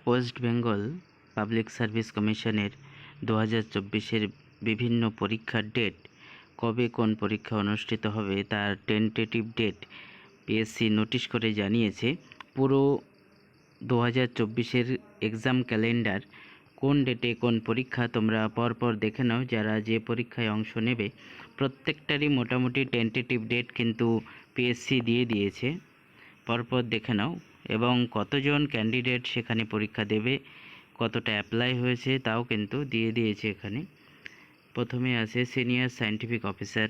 West Bengal public service কমিশনের 2024-এর বিভিন্ন পরীক্ষার ডেট, কবে কোন পরীক্ষা অনুষ্ঠিত হবে তার টেন্টেটিভ ডেট পিএসসি নোটিশ করে জানিয়েছে। পুরো 2024-এর এক্সাম ক্যালেন্ডার, কোন ডেটে কোন পরীক্ষা তোমরা পরপর দেখে নাও। যারা যে পরীক্ষায় অংশ নেবে প্রত্যেকটারই মোটামুটি টেন্টেটিভ ডেট কিন্তু পিএসসি দিয়ে দিয়েছে, পরপর দেখে নাও। এবং কতজন ক্যান্ডিডেট সেখানে পরীক্ষা দেবে, কতটা অ্যাপ্লাই হয়েছে তাও কিন্তু দিয়ে দিয়েছে এখানে। প্রথমে আছে সিনিয়র সায়েন্টিফিক অফিসার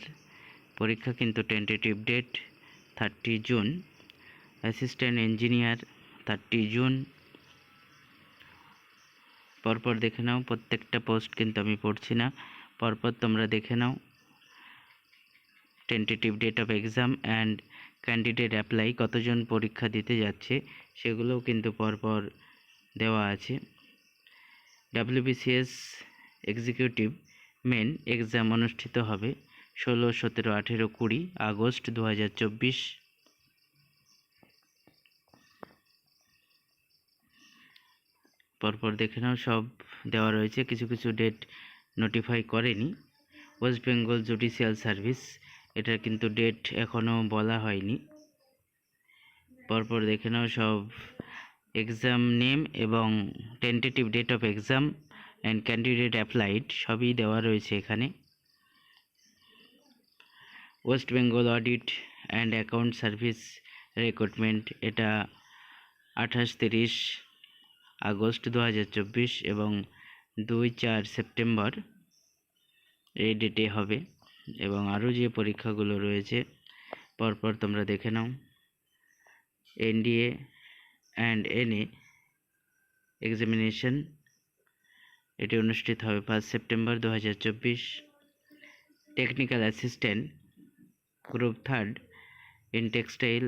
পরীক্ষা, কিন্তু tentative date 30 June. Assistant engineer 30 June. পরপর দেখে নাও, প্রত্যেকটা পোস্ট কিন্তু আমি পড়ছি না, পরপর তোমরা দেখে নাও। Tentative date of exam and candidate apply, কতজন পরীক্ষা দিতে যাচ্ছে সেগুলোও কিন্তু পরপর দেওয়া আছে। ডাব্লিউবিসিএস এক্সিকিউটিভ মেন এক্সাম অনুষ্ঠিত হবে 16, 17, 18, 20 আগস্ট 2024। পরপর দেখে নাও, সব দেওয়া রয়েছে। কিছু কিছু ডেট নোটিফাই করেনি। ওয়েস্ট বেঙ্গল জুডিশিয়াল সার্ভিস, এটার কিন্তু ডেট এখনও বলা হয়নি। পরপর দেখে নাও, সব এক্সাম নেম এবং tentative date of exam and candidate applied সবই দেওয়া রয়েছে এখানে। West Bengal audit and account service recruitment, এটা 28-30 আগস্ট 2024 এবং 2-4 সেপ্টেম্বর এই ডেটে হবে। এবং আরও যে পরীক্ষাগুলো রয়েছে পরপর তোমরা দেখে নাও। এনডিএ অ্যান্ড এনএ এক্সামিনেশন, এটি অনুষ্ঠিত হবে 1 September 2024। Technical assistant group 3 in textile,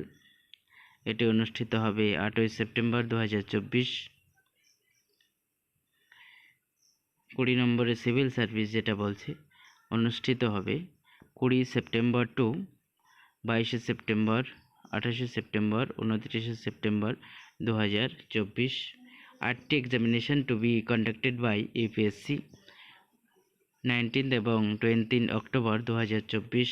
এটি অনুষ্ঠিত হবে 8 সেপ্টেম্বর 2024। 20 নম্বরে সিভিল সার্ভিস যেটা বলছে অনুষ্ঠিত হবে 20 September to 22 September, 28 September, 29 September 2024। 8টি examination to be conducted by UPSC 19 এবং 20 অক্টোবর 2024।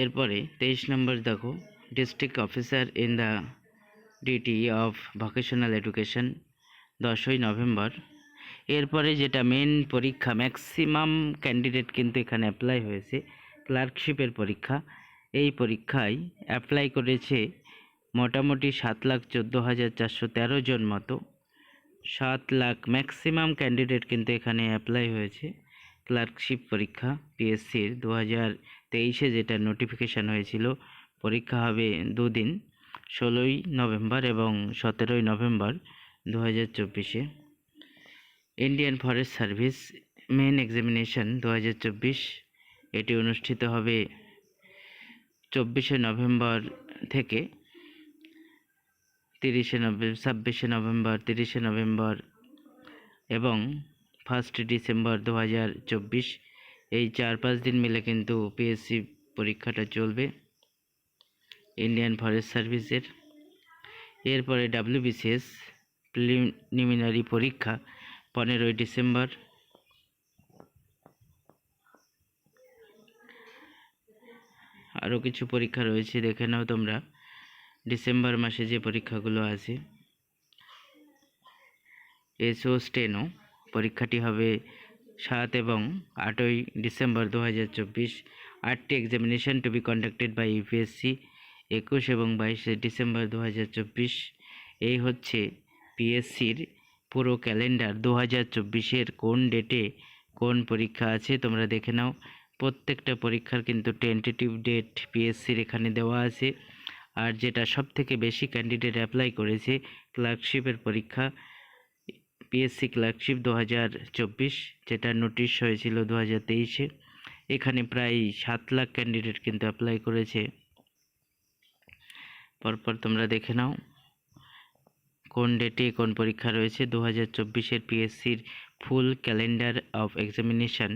এরপরে 23 নম্বর দেখো, district officer in the DT of vocational education 10ই নভেম্বর। এরপরে যেটা মেন পরীক্ষা, ম্যাক্সিমাম ক্যান্ডিডেট কিন্তু এখানে অ্যাপ্লাই হয়েছে, ক্লার্কশিপের পরীক্ষা। এই পরীক্ষায় অ্যাপ্লাই করেছে মোটামুটি 7,14,413 জন মতো। 7 লাখ ম্যাক্সিমাম ক্যান্ডিডেট কিন্তু এখানে অ্যাপ্লাই হয়েছে। ক্লার্কশিপ পরীক্ষা পিএসসির 2023-এ যেটা নোটিফিকেশান হয়েছিল, পরীক্ষা হবে দুদিন, 16ই নভেম্বর এবং 17ই নভেম্বর 2024-এ। Indian forest service main examination 2024, এটি অনুষ্ঠিত হবে 24শে নভেম্বর থেকে 26শে নভেম্বর, 30শে নভেম্বর এবং 1 ডিসেম্বর 2024। এই 4-5 দিন মিলে কিন্তু পিএসসি পরীক্ষাটা চলবে ইন্ডিয়ান ফরেস্ট সার্ভিসের। এরপরে ডাব্লিউবিসিএস প্রিলিমিনারি পরীক্ষা 15ই ডিসেম্বর। আরও কিছু পরীক্ষা রয়েছে, দেখে নাও তোমরা ডিসেম্বর মাসে যে পরীক্ষাগুলো আছে। এসও স্টেনো পরীক্ষাটি হবে 7 এবং 8ই ডিসেম্বর 2024। 8টি examination to be conducted by UPSC 21 এবং 22 ডিসেম্বর 2024। এই হচ্ছে পিএসসির পুরো ক্যালেন্ডার। 2024-এর কোন ডেটে কোন পরীক্ষা আছে তোমরা দেখে নাও। প্রত্যেকটা পরীক্ষার কিন্তু টেন্টেটিভ ডেট পিএসসির এখানে দেওয়া আছে। আর যেটা সবথেকে বেশি ক্যান্ডিডেট অ্যাপ্লাই করেছে ক্লার্কশিপের পরীক্ষা, পিএসসি ক্লার্কশিপ 2024, যেটা নোটিশ হয়েছিল 2023-এ। এখানে প্রায় 7 লাখ ক্যান্ডিডেট কিন্তু অ্যাপ্লাই করেছে। পরপর তোমরা দেখে নাও কোন ডেটে কোন পরীক্ষা রয়েছে। 2024-এর পিএসসির full calendar of examination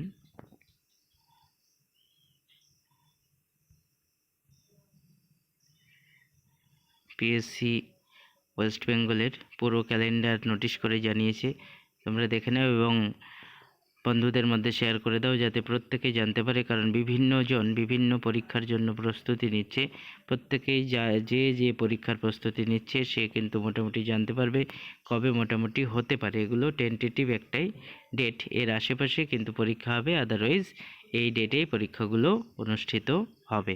UPSC West বেঙ্গলের পুরো ক্যালেন্ডার নোটিশ করে জানিয়েছে। তোমরা দেখে নাও এবং বন্ধুদের মধ্যে শেয়ার করে দাও যাতে প্রত্যেকে জানতে পারে, কারণ বিভিন্ন জন বিভিন্ন পরীক্ষার জন্য প্রস্তুতি নিচ্ছে। প্রত্যেকেই যে পরীক্ষার প্রস্তুতি নিচ্ছে সে কিন্তু মোটামুটি জানতে পারবে কবে মোটামুটি হতে পারে। এগুলো টেন্টেটিভ একটাই ডেট, এর আশেপাশে কিন্তু পরীক্ষা হবে, আদারওয়াইজ এই ডেটেই পরীক্ষাগুলো অনুষ্ঠিত হবে।